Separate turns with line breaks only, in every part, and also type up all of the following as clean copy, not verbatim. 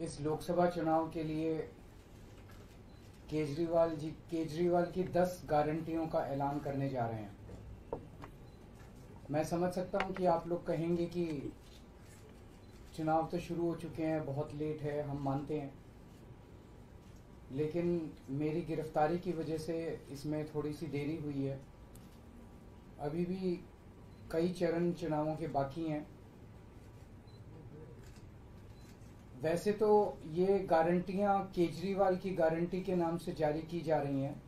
इस लोकसभा चुनाव के लिए केजरीवाल की 10 गारंटियों का ऐलान करने जा रहे हैं। मैं समझ सकता हूं कि आप लोग कहेंगे कि चुनाव तो शुरू हो चुके हैं, बहुत लेट है, हम मानते हैं, लेकिन मेरी गिरफ्तारी की वजह से इसमें थोड़ी सी देरी हुई है। अभी भी कई चरण चुनावों के बाकी हैं। वैसे तो ये गारंटियां केजरीवाल की गारंटी के नाम से जारी की जा रही हैं।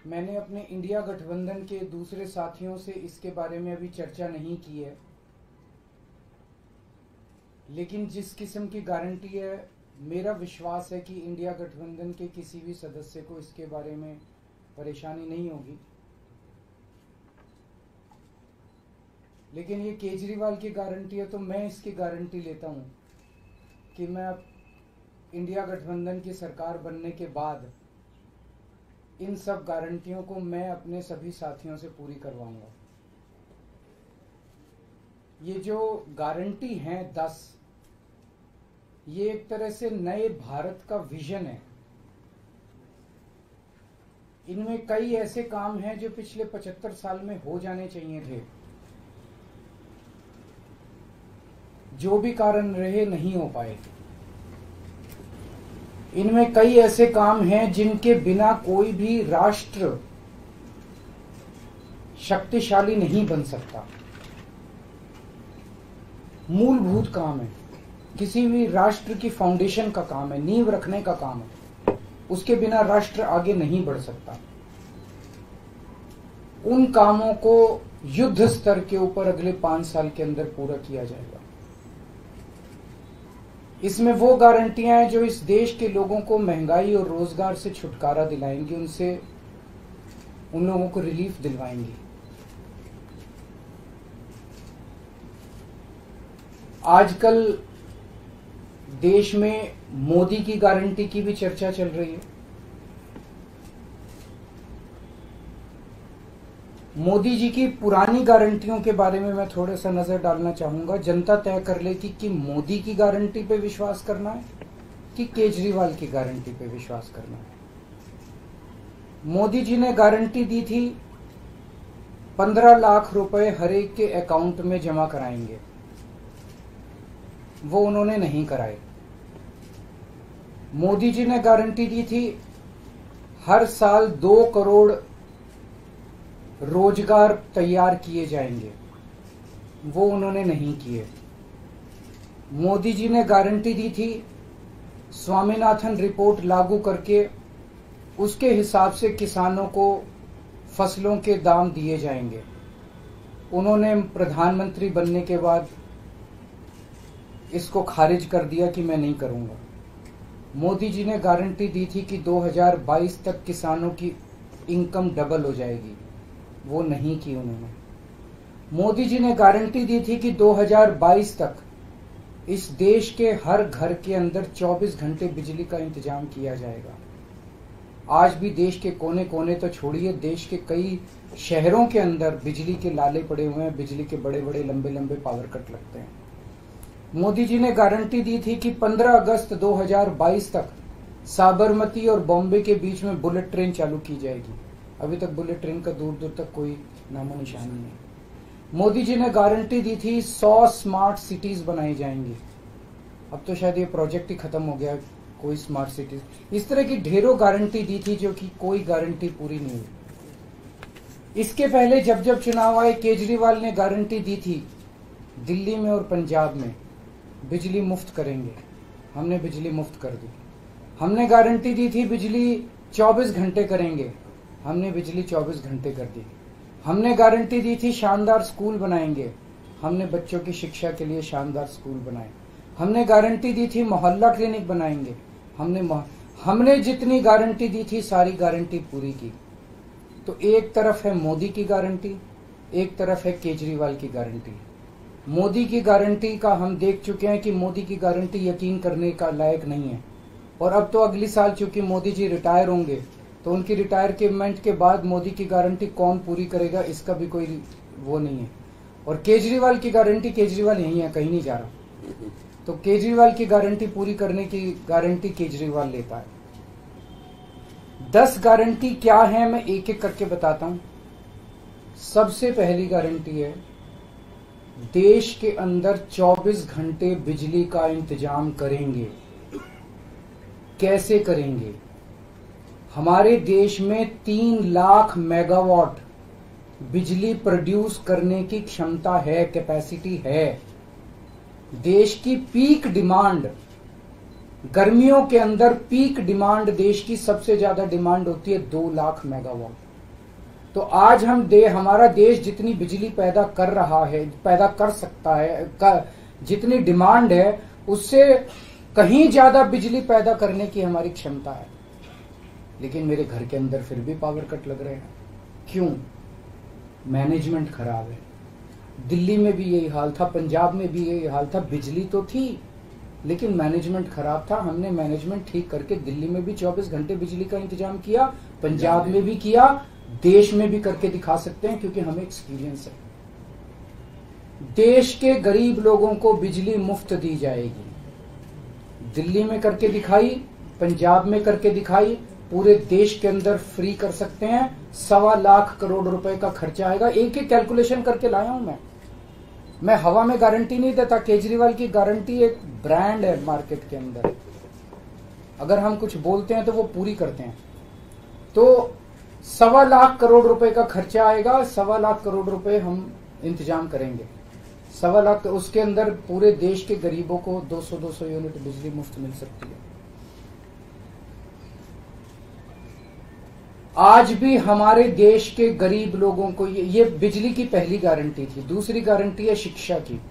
मैंने अपने इंडिया गठबंधन के दूसरे साथियों से इसके बारे में अभी चर्चा नहीं की है, लेकिन जिस किस्म की गारंटी है, मेरा विश्वास है कि इंडिया गठबंधन के किसी भी सदस्य को इसके बारे में परेशानी नहीं होगी। लेकिन ये केजरीवाल की गारंटी है, तो मैं इसकी गारंटी लेता हूं कि मैं अब इंडिया गठबंधन की सरकार बनने के बाद इन सब गारंटियों को मैं अपने सभी साथियों से पूरी करवाऊंगा। ये जो गारंटी हैं 10, ये एक तरह से नए भारत का विजन है। इनमें कई ऐसे काम हैं जो पिछले 75 साल में हो जाने चाहिए थे, जो भी कारण रहे नहीं हो पाए। इनमें कई ऐसे काम हैं जिनके बिना कोई भी राष्ट्र शक्तिशाली नहीं बन सकता। मूलभूत काम है, किसी भी राष्ट्र की फाउंडेशन का काम है, नींव रखने का काम है। उसके बिना राष्ट्र आगे नहीं बढ़ सकता। उन कामों को युद्ध स्तर के ऊपर अगले 5 साल के अंदर पूरा किया जाएगा। इसमें वो गारंटियां हैं जो इस देश के लोगों को महंगाई और रोजगार से छुटकारा दिलाएंगी, उन लोगों को रिलीफ दिलवाएंगी। आजकल देश में मोदी की गारंटी की भी चर्चा चल रही है। मोदी जी की पुरानी गारंटियों के बारे में मैं थोड़ा सा नजर डालना चाहूंगा। जनता तय कर लेगी कि मोदी की गारंटी पे विश्वास करना है कि केजरीवाल की गारंटी पे विश्वास करना है। मोदी जी ने गारंटी दी थी 15 लाख रुपए हर एक के अकाउंट में जमा कराएंगे, वो उन्होंने नहीं कराए। मोदी जी ने गारंटी दी थी हर साल 2 करोड़ रोजगार तैयार किए जाएंगे, वो उन्होंने नहीं किए। मोदी जी ने गारंटी दी थी स्वामीनाथन रिपोर्ट लागू करके उसके हिसाब से किसानों को फसलों के दाम दिए जाएंगे, उन्होंने प्रधानमंत्री बनने के बाद इसको खारिज कर दिया कि मैं नहीं करूंगा। मोदी जी ने गारंटी दी थी कि 2022 तक किसानों की इनकम डबल हो जाएगी, वो नहीं की उन्होंने। मोदी जी ने गारंटी दी थी कि 2022 तक इस देश के हर घर के अंदर 24 घंटे बिजली का इंतजाम किया जाएगा। आज भी देश के कोने कोने तो छोड़िए, देश के कई शहरों के अंदर बिजली के लाले पड़े हुए हैं, बिजली के बड़े बड़े लंबे लंबे पावर कट लगते हैं। मोदी जी ने गारंटी दी थी कि 15 अगस्त 2022 तक साबरमती और बॉम्बे के बीच में बुलेट ट्रेन चालू की जाएगी। अभी तक बुलेट ट्रेन का दूर दूर तक कोई नामो निशान नहीं है। मोदी जी ने गारंटी दी थी 100 स्मार्ट सिटीज बनाई जाएंगी। अब तो शायद ये प्रोजेक्ट ही खत्म हो गया, कोई स्मार्ट सिटीज। इस तरह की ढेरों गारंटी दी थी जो कि कोई गारंटी पूरी नहीं हुई। इसके पहले जब जब चुनाव आए, केजरीवाल ने गारंटी दी थी दिल्ली में और पंजाब में बिजली मुफ्त करेंगे, हमने बिजली मुफ्त कर दी। हमने गारंटी दी थी बिजली 24 घंटे करेंगे, हमने बिजली 24 घंटे कर दी। हमने गारंटी दी थी शानदार स्कूल बनाएंगे, हमने बच्चों की शिक्षा के लिए शानदार स्कूल बनाए। हमने गारंटी दी थी मोहल्ला क्लिनिक बनाएंगे, हमने जितनी गारंटी दी थी सारी गारंटी पूरी की। तो एक तरफ है मोदी की गारंटी, एक तरफ है केजरीवाल की गारंटी। मोदी की गारंटी का हम देख चुके हैं कि मोदी की गारंटी यकीन करने का लायक नहीं है। और अब तो अगली साल चूंकि मोदी जी रिटायर होंगे, तो उनकी रिटायरमेंट के बाद मोदी की गारंटी कौन पूरी करेगा, इसका भी कोई वो नहीं है। और केजरीवाल की गारंटी, केजरीवाल यही है, कहीं नहीं जा रहा, तो केजरीवाल की गारंटी पूरी करने की गारंटी केजरीवाल लेता है। 10 गारंटी क्या है मैं एक एक करके बताता हूं। सबसे पहली गारंटी है, देश के अंदर 24 घंटे बिजली का इंतजाम करेंगे। कैसे करेंगे? हमारे देश में 3 लाख मेगावाट बिजली प्रोड्यूस करने की क्षमता है, कैपेसिटी है। देश की पीक डिमांड, गर्मियों के अंदर पीक डिमांड देश की सबसे ज्यादा डिमांड होती है 2 लाख मेगावाट। तो आज हमारा देश जितनी बिजली पैदा कर रहा है, पैदा कर सकता है, जितनी डिमांड है उससे कहीं ज्यादा बिजली पैदा करने की हमारी क्षमता है। लेकिन मेरे घर के अंदर फिर भी पावर कट लग रहे हैं। क्यों? मैनेजमेंट खराब है। दिल्ली में भी यही हाल था, पंजाब में भी यही हाल था। बिजली तो थी लेकिन मैनेजमेंट खराब था। हमने मैनेजमेंट ठीक करके दिल्ली में भी 24 घंटे बिजली का इंतजाम किया, पंजाब में भी किया, देश में भी करके दिखा सकते हैं क्योंकि हमें एक्सपीरियंस है। देश के गरीब लोगों को बिजली मुफ्त दी जाएगी। दिल्ली में करके दिखाई, पंजाब में करके दिखाई, पूरे देश के अंदर फ्री कर सकते हैं। 1.25 लाख करोड़ रुपए का खर्चा आएगा। एक एक कैलकुलेशन करके लाया हूं मैं हवा में गारंटी नहीं देता। केजरीवाल की गारंटी एक ब्रांड है मार्केट के अंदर। अगर हम कुछ बोलते हैं तो वो पूरी करते हैं। तो 1.25 लाख करोड़ रुपए का खर्चा आएगा। 1.25 लाख करोड़ रुपए हम इंतजाम करेंगे। 1.25 लाख, उसके अंदर पूरे देश के गरीबों को 200 यूनिट बिजली मुफ्त मिल सकती है। आज भी हमारे देश के गरीब लोगों को ये बिजली की पहली गारंटी थी। दूसरी गारंटी है शिक्षा की।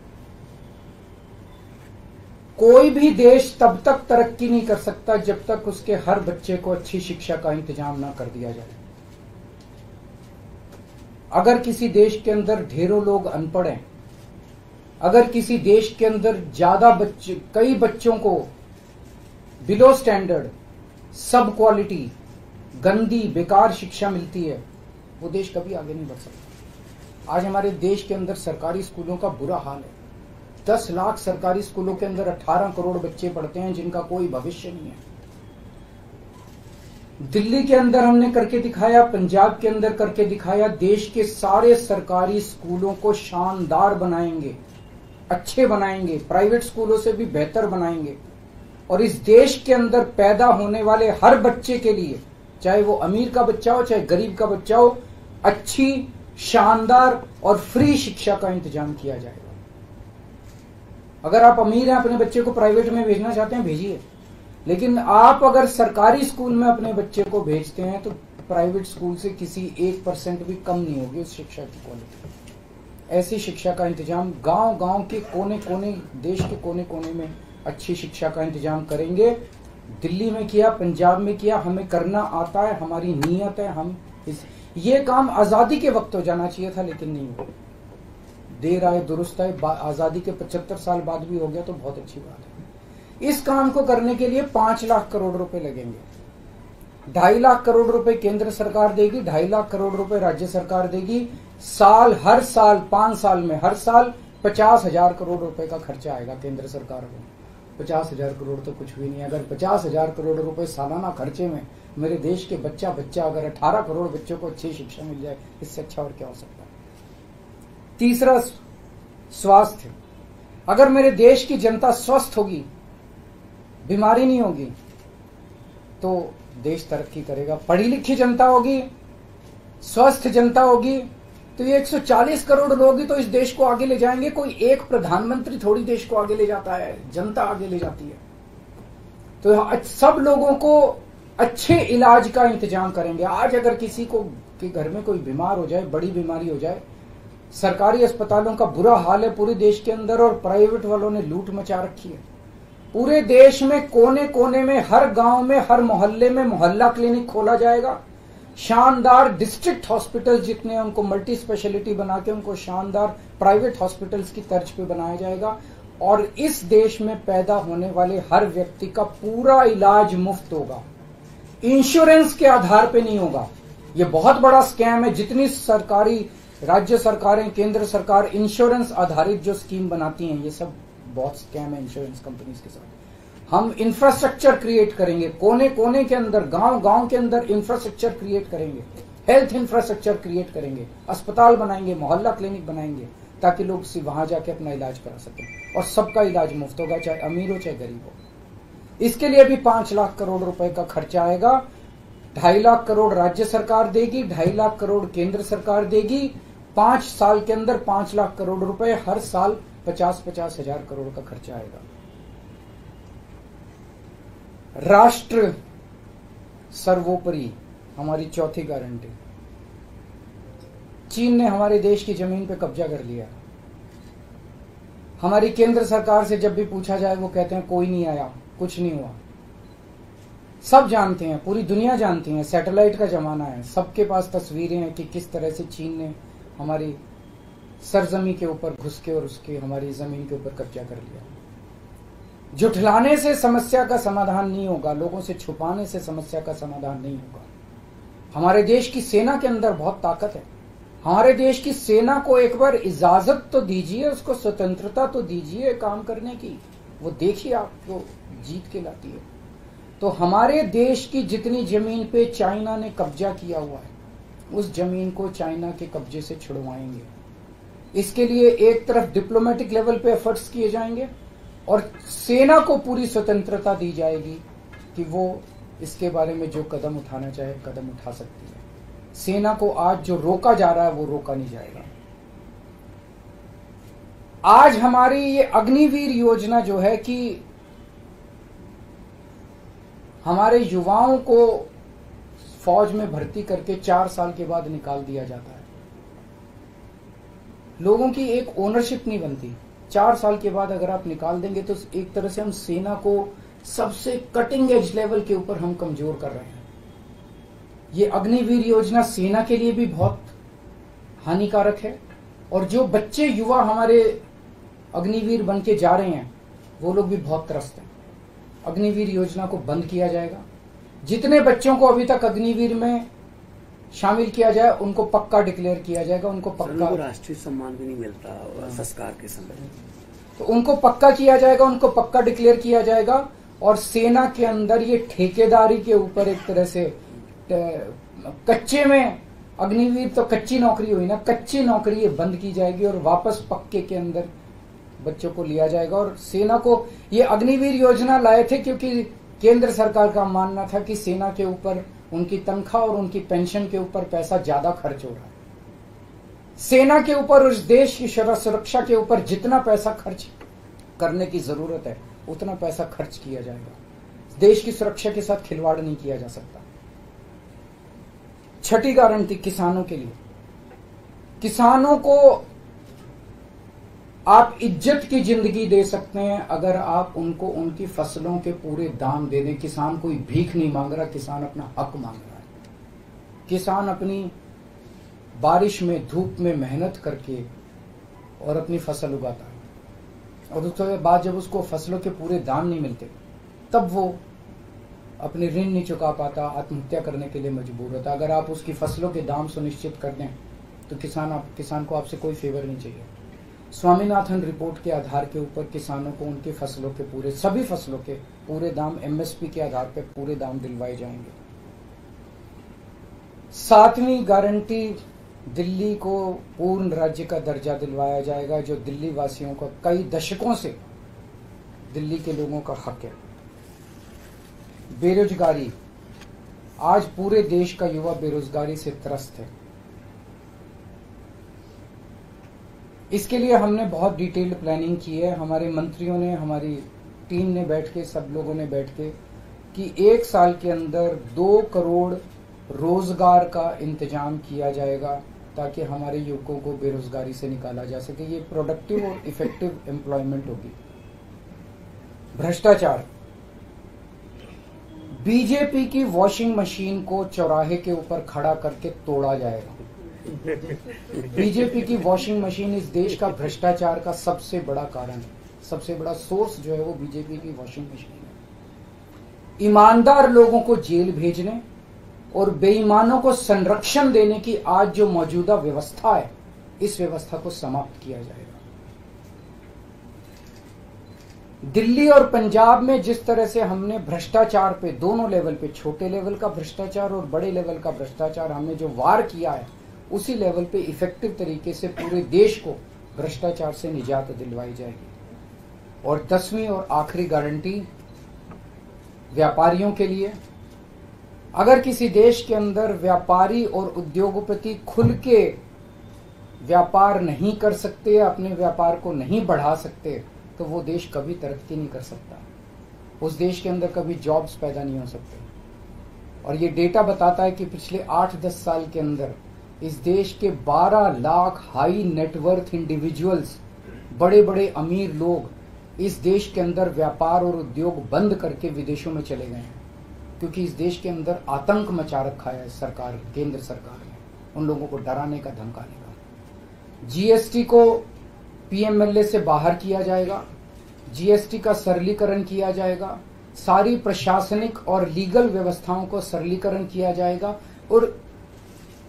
कोई भी देश तब तक तरक्की नहीं कर सकता जब तक उसके हर बच्चे को अच्छी शिक्षा का इंतजाम ना कर दिया जाए। अगर किसी देश के अंदर ढेरों लोग अनपढ़ हैं, अगर किसी देश के अंदर ज्यादा बच्चे, कई बच्चों को बिलो स्टैंडर्ड, सब क्वालिटी, गंदी बेकार शिक्षा मिलती है, वो देश कभी आगे नहीं बढ़ सकता। आज हमारे देश के अंदर सरकारी स्कूलों का बुरा हाल है। 10 लाख सरकारी स्कूलों के अंदर 18 करोड़ बच्चे पढ़ते हैं जिनका कोई भविष्य नहीं है। दिल्ली के अंदर हमने करके दिखाया, पंजाब के अंदर करके दिखाया। देश के सारे सरकारी स्कूलों को शानदार बनाएंगे, अच्छे बनाएंगे, प्राइवेट स्कूलों से भी बेहतर बनाएंगे। और इस देश के अंदर पैदा होने वाले हर बच्चे के लिए, चाहे वो अमीर का बच्चा हो चाहे गरीब का बच्चा हो, अच्छी, शानदार और फ्री शिक्षा का इंतजाम किया जाएगा। अगर आप अमीर हैं, अपने बच्चे को प्राइवेट में भेजना चाहते हैं, भेजिए। लेकिन आप अगर सरकारी स्कूल में अपने बच्चे को भेजते हैं तो प्राइवेट स्कूल से किसी 1% भी कम नहीं होगी उस शिक्षा की क्वालिटी। ऐसी शिक्षा का इंतजाम गांव-गांव के कोने-कोने, देश के कोने-कोने में अच्छी शिक्षा का इंतजाम करेंगे। दिल्ली में किया, पंजाब में किया, हमें करना आता है, हमारी नीयत है। हम ये काम आजादी के वक्त हो जाना चाहिए था लेकिन नहीं हुआ। देर आए दुरुस्त आए, आजादी के 75 साल बाद भी हो गया तो बहुत अच्छी बात है। इस काम को करने के लिए 5 लाख करोड़ रुपए लगेंगे। 2.5 लाख करोड़ रुपए केंद्र सरकार देगी, 2.5 लाख करोड़ रुपए राज्य सरकार देगी। हर साल 5 साल में हर साल 50,000 करोड़ रुपए का खर्चा आएगा केंद्र सरकार को। 50,000 करोड़ तो कुछ भी नहीं है। अगर 50,000 करोड़ रुपए सालाना खर्चे में मेरे देश के बच्चा अगर 18 करोड़ बच्चों को अच्छी शिक्षा मिल जाए, इससे अच्छा और क्या हो सकता है। तीसरा, स्वास्थ्य। अगर मेरे देश की जनता स्वस्थ होगी, बीमारी नहीं होगी, तो देश तरक्की करेगा। पढ़ी लिखी जनता होगी, स्वस्थ जनता होगी, तो ये 140 करोड़ लोग ही तो इस देश को आगे ले जाएंगे। कोई एक प्रधानमंत्री थोड़ी देश को आगे ले जाता है, जनता आगे ले जाती है। तो सब लोगों को अच्छे इलाज का इंतजाम करेंगे। आज अगर किसी को के घर में कोई बीमार हो जाए, बड़ी बीमारी हो जाए, सरकारी अस्पतालों का बुरा हाल है पूरे देश के अंदर और प्राइवेट वालों ने लूट मचा रखी है। पूरे देश में कोने कोने में, हर गांव में, हर मोहल्ले में मोहल्ला क्लिनिक खोला जाएगा। शानदार डिस्ट्रिक्ट हॉस्पिटल जितने हैं उनको मल्टी स्पेशलिटी बना के उनको शानदार प्राइवेट हॉस्पिटल्स की तर्ज पे बनाया जाएगा। और इस देश में पैदा होने वाले हर व्यक्ति का पूरा इलाज मुफ्त होगा, इंश्योरेंस के आधार पे नहीं होगा। ये बहुत बड़ा स्कैम है। जितनी सरकारी राज्य सरकारें, केंद्र सरकार इंश्योरेंस आधारित जो स्कीम बनाती हैं, ये सब बहुत स्कैम है इंश्योरेंस कंपनीज के साथ। हम इंफ्रास्ट्रक्चर क्रिएट करेंगे, कोने कोने के अंदर, गांव गांव के अंदर इंफ्रास्ट्रक्चर क्रिएट करेंगे, हेल्थ इंफ्रास्ट्रक्चर क्रिएट करेंगे, अस्पताल बनाएंगे, मोहल्ला क्लिनिक बनाएंगे, ताकि लोग वहां जाके अपना इलाज करा सकें और सबका इलाज मुफ्त होगा, चाहे अमीर हो चाहे गरीब हो। इसके लिए भी 5 लाख करोड़ रुपए का खर्चा आएगा। 2.5 लाख करोड़ राज्य सरकार देगी, 2.5 लाख करोड़ केंद्र सरकार देगी। 5 साल के अंदर 5 लाख करोड़ रुपए, हर साल 50-50 हजार करोड़ का खर्चा आएगा। राष्ट्र सर्वोपरि हमारी चौथी गारंटी। चीन ने हमारे देश की जमीन पे कब्जा कर लिया। हमारी केंद्र सरकार से जब भी पूछा जाए वो कहते हैं कोई नहीं आया, कुछ नहीं हुआ। सब जानते हैं, पूरी दुनिया जानती है, सैटेलाइट का जमाना है, सबके पास तस्वीरें हैं कि किस तरह से चीन ने हमारी सरजमी के ऊपर घुस के और उसकी हमारी जमीन के ऊपर कब्जा कर लिया। जुठलाने से समस्या का समाधान नहीं होगा, लोगों से छुपाने से समस्या का समाधान नहीं होगा। हमारे देश की सेना के अंदर बहुत ताकत है। हमारे देश की सेना को एक बार इजाजत तो दीजिए, उसको स्वतंत्रता तो दीजिए काम करने की, वो देखिए आपको जीत के लाती है। तो हमारे देश की जितनी जमीन पे चाइना ने कब्जा किया हुआ है, उस जमीन को चाइना के कब्जे से छुड़वाएंगे। इसके लिए एक तरफ डिप्लोमेटिक लेवल पे एफर्ट्स किए जाएंगे और सेना को पूरी स्वतंत्रता दी जाएगी कि वो इसके बारे में जो कदम उठाना चाहे कदम उठा सकती है। सेना को आज जो रोका जा रहा है वो रोका नहीं जाएगा। आज हमारी ये अग्निवीर योजना जो है कि हमारे युवाओं को फौज में भर्ती करके 4 साल के बाद निकाल दिया जाता है। लोगों की एक ओनरशिप नहीं बनती। 4 साल के बाद अगर आप निकाल देंगे तो एक तरह से हम सेना को सबसे कटिंग एज लेवल के ऊपर हम कमजोर कर रहे हैं। ये अग्निवीर योजना सेना के लिए भी बहुत हानिकारक है और जो बच्चे युवा हमारे अग्निवीर बन के जा रहे हैं वो लोग भी बहुत त्रस्त हैं। अग्निवीर योजना को बंद किया जाएगा। जितने बच्चों को अभी तक अग्निवीर में शामिल किया जाए उनको पक्का डिक्लेयर किया जाएगा, उनको पक्का
राष्ट्रीय सम्मान भी नहीं मिलता संस्कार के समय,
तो उनको पक्का किया जाएगा, उनको पक्का डिक्लेयर किया जाएगा। और सेना के अंदर ये ठेकेदारी के ऊपर एक तरह से कच्चे में अग्निवीर तो कच्ची नौकरी हुई ना, कच्ची नौकरी ये बंद की जाएगी और वापस पक्के के अंदर बच्चों को लिया जाएगा। और सेना को ये अग्निवीर योजना लाए थे क्योंकि केंद्र सरकार का मानना था कि सेना के ऊपर उनकी तनख्वाह और उनकी पेंशन के ऊपर पैसा ज्यादा खर्च हो रहा है। सेना के ऊपर, उस देश की सुरक्षा के ऊपर जितना पैसा खर्च करने की जरूरत है उतना पैसा खर्च किया जाएगा। देश की सुरक्षा के साथ खिलवाड़ नहीं किया जा सकता। छठी गारंटी किसानों के लिए। किसानों को आप इज्जत की जिंदगी दे सकते हैं अगर आप उनको उनकी फसलों के पूरे दाम दे दें। किसान कोई भीख नहीं मांग रहा, किसान अपना हक मांग रहा है। किसान अपनी बारिश में, धूप में मेहनत करके और अपनी फसल उगाता है और उसके बाद जब उसको फसलों के पूरे दाम नहीं मिलते तब वो अपने ऋण नहीं चुका पाता, आत्महत्या करने के लिए मजबूर होता। अगर आप उसकी फसलों के दाम सुनिश्चित कर दें तो किसान को आपसे कोई फेवर नहीं चाहिए। स्वामीनाथन रिपोर्ट के आधार के ऊपर किसानों को उनकी फसलों के सभी फसलों के पूरे दाम एमएसपी के आधार पर पूरे दाम दिलवाए जाएंगे। 7वीं गारंटी, दिल्ली को पूर्ण राज्य का दर्जा दिलवाया जाएगा, जो दिल्ली वासियों का कई दशकों से दिल्ली के लोगों का हक है। बेरोजगारी, आज पूरे देश का युवा बेरोजगारी से त्रस्त है। इसके लिए हमने बहुत डिटेल्ड प्लानिंग की है। हमारे मंत्रियों ने, हमारी टीम ने बैठ के, सब लोगों ने बैठ के कि 1 साल के अंदर 2 करोड़ रोजगार का इंतजाम किया जाएगा ताकि हमारे युवकों को बेरोजगारी से निकाला जा सके। ये प्रोडक्टिव और इफेक्टिव एम्प्लॉयमेंट होगी। भ्रष्टाचार, बीजेपी की वॉशिंग मशीन को चौराहे के ऊपर खड़ा करके तोड़ा जाएगा। बीजेपी की वॉशिंग मशीन इस देश का भ्रष्टाचार का सबसे बड़ा कारण है। सबसे बड़ा सोर्स जो है वो बीजेपी की वॉशिंग मशीन है। ईमानदार लोगों को जेल भेजने और बेईमानों को संरक्षण देने की आज जो मौजूदा व्यवस्था है इस व्यवस्था को समाप्त किया जाएगा। दिल्ली और पंजाब में जिस तरह से हमने भ्रष्टाचार पे दोनों लेवल पे, छोटे लेवल का भ्रष्टाचार और बड़े लेवल का भ्रष्टाचार, हमने जो वार किया है, उसी लेवल पे इफेक्टिव तरीके से पूरे देश को भ्रष्टाचार से निजात दिलवाई जाएगी। और 10वीं और आखिरी गारंटी व्यापारियों के लिए, अगर किसी देश के अंदर व्यापारी और उद्योगपति खुल के व्यापार नहीं कर सकते, अपने व्यापार को नहीं बढ़ा सकते, तो वो देश कभी तरक्की नहीं कर सकता। उस देश के अंदर कभी जॉब्स पैदा नहीं हो सकते। और ये डेटा बताता है कि पिछले 8-10 साल के अंदर इस देश के 12 लाख हाई नेटवर्थ इंडिविजुअल्स, बड़े बड़े अमीर लोग इस देश के अंदर व्यापार और उद्योग बंद करके विदेशों में चले गए हैं, क्योंकि इस देश के अंदर आतंक मचा रखा है सरकार, केंद्र सरकार ने, उन लोगों को डराने का, धमकाने का। जीएसटी को पीएमएलए से बाहर किया जाएगा, जीएसटी का सरलीकरण किया जाएगा, सारी प्रशासनिक और लीगल व्यवस्थाओं को सरलीकरण किया जाएगा और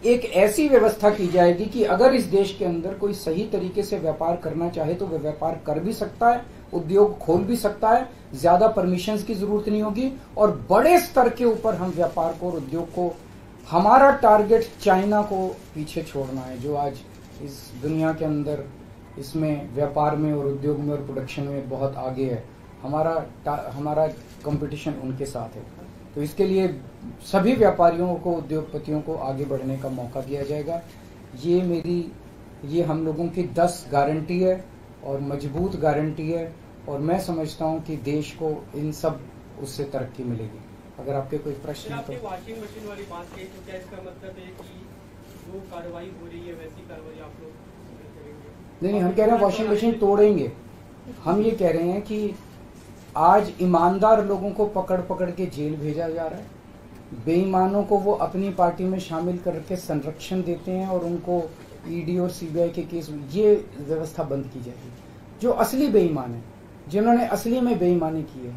एक ऐसी व्यवस्था की जाएगी कि अगर इस देश के अंदर कोई सही तरीके से व्यापार करना चाहे तो वह व्यापार कर भी सकता है, उद्योग खोल भी सकता है, ज्यादा परमिशंस की जरूरत नहीं होगी और बड़े स्तर के ऊपर हम व्यापार को और उद्योग को, हमारा टारगेट चाइना को पीछे छोड़ना है, जो आज इस दुनिया के अंदर इसमें व्यापार में और उद्योग में और प्रोडक्शन में बहुत आगे है। हमारा कंपटीशन उनके साथ है। तो इसके लिए सभी व्यापारियों को, उद्योगपतियों को आगे बढ़ने का मौका दिया जाएगा। ये हम लोगों की 10 गारंटी है और मजबूत गारंटी है और मैं समझता हूं कि देश को इन सब उससे तरक्की मिलेगी। अगर आपके कोई प्रश्न है तो।
वॉशिंग मशीन वाली बात कही, तो क्या इसका मतलब है कि जो कार्रवाई हो रही है वैसी कार्रवाई आप लोग करेंगे?
नहीं, हम कह रहे हैं वॉशिंग मशीन तोड़ेंगे। हम ये कह रहे हैं कि आज ईमानदार लोगों को पकड़ पकड़ के जेल भेजा जा रहा है, बेईमानों को वो अपनी पार्टी में शामिल करके संरक्षण देते हैं और उनको ईडी और सीबीआई के केस, ये व्यवस्था बंद की जाएगी। जो असली बेईमान है, जिन्होंने असली में बेईमानी की है,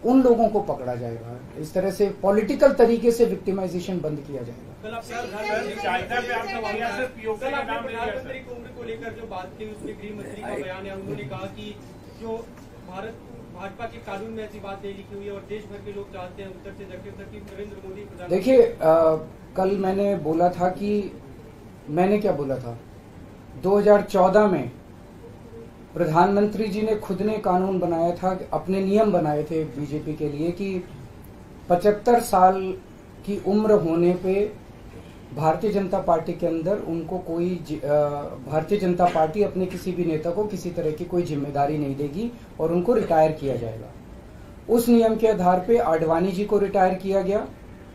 उन लोगों को पकड़ा जाएगा। इस तरह से पॉलिटिकल तरीके से विक्टिमाइजेशन बंद किया जाएगा।
प्रधानमंत्री की उम्र को लेकर जो बात की, उसमें गृह मंत्री का बयान है, उन्होंने कहा कि जो भाजपा के कानून में ऐसी बात नहीं लिखी हुई है और देश भर के लोग चाहते हैं उत्तर से दक्षिण तक कि नरेंद्र मोदी प्रधानमंत्री।
देखिए, कल मैंने बोला था कि मैंने क्या बोला था, 2014 में प्रधानमंत्री जी ने खुद ने कानून बनाया था, अपने नियम बनाए थे बीजेपी के लिए कि 75 साल की उम्र होने पे भारतीय जनता पार्टी के अंदर उनको कोई, भारतीय जनता पार्टी अपने किसी भी नेता को किसी तरह की कोई जिम्मेदारी नहीं देगी और उनको रिटायर किया जाएगा। उस नियम के आधार पे आडवाणी जी को रिटायर किया गया,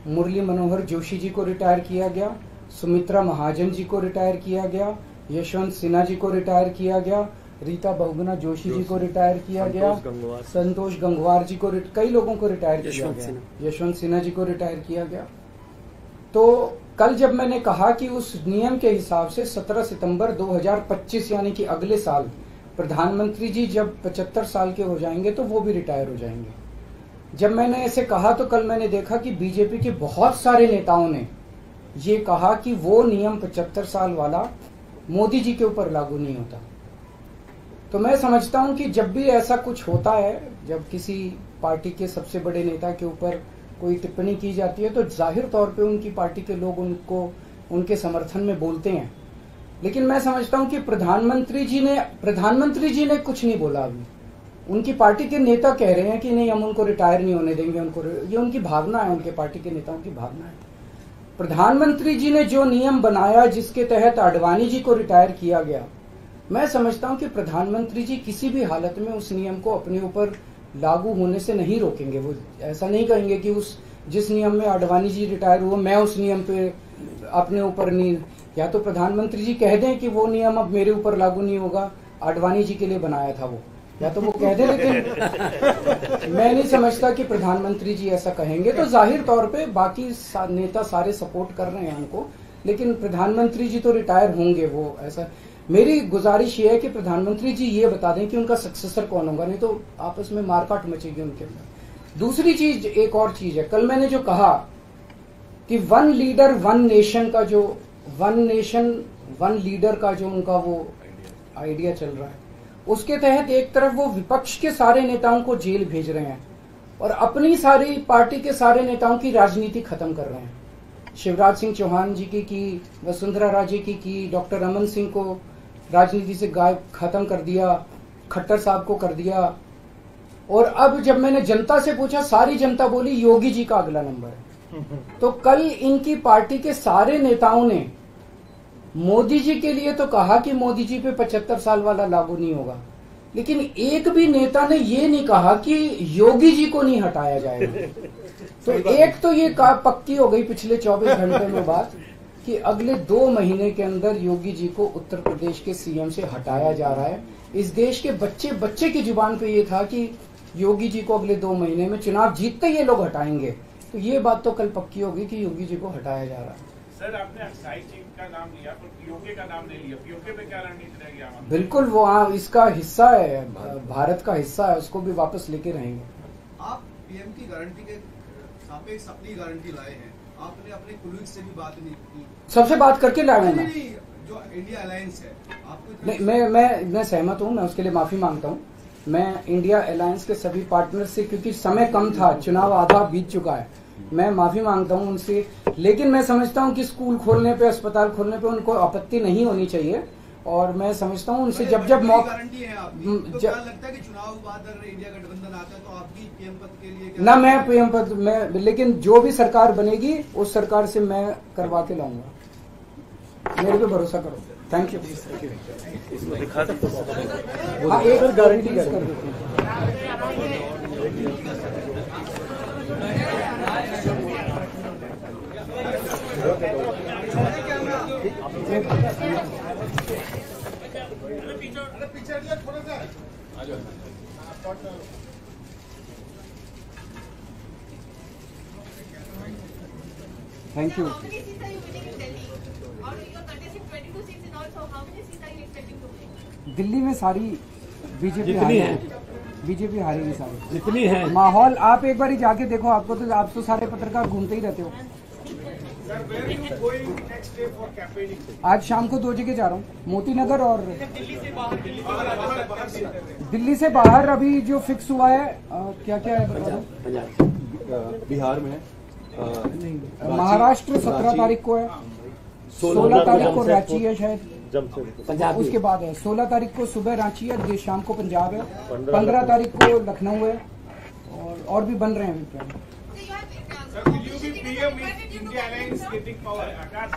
मुरली मनोहर जोशी जी को रिटायर किया गया, सुमित्रा महाजन जी को रिटायर किया गया, यशवंत सिन्हा जी को रिटायर किया गया, रीता बहुगुणा जोशी जी को रिटायर किया गया, संतोष गंगवार जी को, कई लोगों को रिटायर किया गया, यशवंत सिन्हा जी को रिटायर किया गया। तो कल जब मैंने कहा कि उस नियम के हिसाब से 17 सितंबर 2025 यानी कि अगले साल प्रधानमंत्री जी जब 75 साल के हो जाएंगे तो वो भी रिटायर हो जाएंगे। जब मैंने ऐसे कहा तो कल मैंने देखा कि बीजेपी के बहुत सारे नेताओं ने ये कहा कि वो नियम 75 साल वाला मोदी जी के ऊपर लागू नहीं होता। तो मैं समझता हूं कि जब भी ऐसा कुछ होता है, जब किसी पार्टी के सबसे बड़े नेता के ऊपर कोई टिप्पणी की जाती है तो जाहिर तौर पे उनकी पार्टी के लोग उनको उनके समर्थन में बोलते हैं। लेकिन मैं समझता हूं कि प्रधानमंत्री जी ने कुछ नहीं बोला। अभी उनकी पार्टी के नेता कह रहे हैं कि नहीं, हम उनको रिटायर नहीं होने देंगे, ये उनकी भावना है, उनके पार्टी के नेताओं की भावना है। प्रधानमंत्री जी ने जो नियम बनाया जिसके तहत आडवाणी जी को रिटायर किया गया, मैं समझता हूं कि प्रधानमंत्री जी किसी भी हालत में उस नियम को अपने ऊपर लागू होने से नहीं रोकेंगे। वो ऐसा नहीं कहेंगे कि उस जिस नियम में आडवाणी जी रिटायर हुआ मैं उस नियम पे अपने ऊपर नहीं, या तो प्रधानमंत्री जी कह दें कि वो नियम अब मेरे ऊपर लागू नहीं होगा, आडवाणी जी के लिए बनाया था वो, या तो वो कह दें। लेकिन मैं नहीं समझता कि प्रधानमंत्री जी ऐसा कहेंगे। तो जाहिर तौर पे बाकी नेता सारे सपोर्ट कर रहे हैं उनको, लेकिन प्रधानमंत्री जी तो रिटायर होंगे। वो ऐसा, मेरी गुजारिश ये है कि प्रधानमंत्री जी ये बता दें कि उनका सक्सेसर कौन होगा, नहीं तो आपस में मारकाट मचेगी उनके अंदर। दूसरी चीज, एक और चीज है, कल मैंने जो कहा कि 1 लीडर 1 नेशन का जो 1 नेशन वन लीडर का जो उनका वो आइडिया चल रहा है, उसके तहत एक तरफ वो विपक्ष के सारे नेताओं को जेल भेज रहे हैं और अपनी सारी पार्टी के सारे नेताओं की राजनीति खत्म कर रहे हैं। शिवराज सिंह चौहान जी की, वसुंधरा राजे की, डॉक्टर रमन सिंह को राजनीति से गायब खत्म कर दिया, खट्टर साहब को कर दिया। और अब जब मैंने जनता से पूछा, सारी जनता बोली योगी जी का अगला नंबर है। तो कल इनकी पार्टी के सारे नेताओं ने मोदी जी के लिए तो कहा कि मोदी जी पे 75 साल वाला लागू नहीं होगा, लेकिन एक भी नेता ने ये नहीं कहा कि योगी जी को नहीं हटाया जाएगा। तो एक तो ये पक्की हो गई पिछले 24 घंटे में बात कि अगले 2 महीने के अंदर योगी जी को उत्तर प्रदेश के सीएम से हटाया जा रहा है। इस देश के बच्चे बच्चे की जुबान पे ये था कि योगी जी को अगले 2 महीने में चुनाव जीतते ये लोग हटाएंगे। तो ये बात तो कल पक्की होगी कि योगी जी को हटाया जा रहा है।
सर, आपने अक्साई सिंह का नाम लिया पर पीओके का नाम नहीं लिया। पीओके पे क्या रणनीति रहेगी हमारी?
बिल्कुल, वो इसका हिस्सा है, भारत का हिस्सा है, उसको भी वापस लेके रहेंगे।
आप पीएम की गारंटी के सापेक्ष अपनी गारंटी लाए हैं, आपने अपने कुलीग से भी बात नहीं की?
सबसे बात करके लाया हूं मैं।
जो इंडिया अलायंस है आपको
नहीं, मैं सहमत हूं, मैं उसके लिए माफी मांगता हूं। मैं इंडिया अलायंस के सभी पार्टनर से, क्योंकि समय कम था, चुनाव आधा बीत चुका है, मैं माफी मांगता हूं उनसे। लेकिन मैं समझता हूं कि स्कूल खोलने पे, अस्पताल खोलने पे उनको आपत्ति नहीं होनी चाहिए। और मैं समझता हूं उनसे जब मौका
गारंटी है आपकी, तो क्या लगता है कि चुनाव बाद अगर इंडिया गठबंधन आता है तो आपकी पीएम पद के लिए क्या?
ना, मैं पीएम पद में, लेकिन जो भी सरकार बनेगी उस सरकार से मैं करवा के लाऊंगा, मेरे पे भरोसा करो। Thank you. हाँ, एक गारंटी कर देते हैं। Thank you.
How many seats are you winning in Delhi? Out of your contesting 22 seats in all, so how many seats are you expecting to win?
Delhi में सारी बीजेपी बीजेपी हारेगी सारी,
जितनी है
माहौल आप एक बार ही जाके देखो। आपको तो, आप तो सारे पत्रकार घूमते ही रहते हो। आज शाम को 2 जगह जा रहा हूँ, मोती नगर और दिल्ली से बाहर। अभी जो फिक्स हुआ है, क्या क्या है?
बिहार में
महाराष्ट्र 17 तारीख को है, 16 तारीख को रांची है शायद,
पंजाब
उसके बाद है 16 तारीख को सुबह रांची है, शाम को पंजाब है, 15 तारीख को लखनऊ है, और भी बन रहे हैं अभी।
Sir, will you be PM if India Alliance getting power? Akash.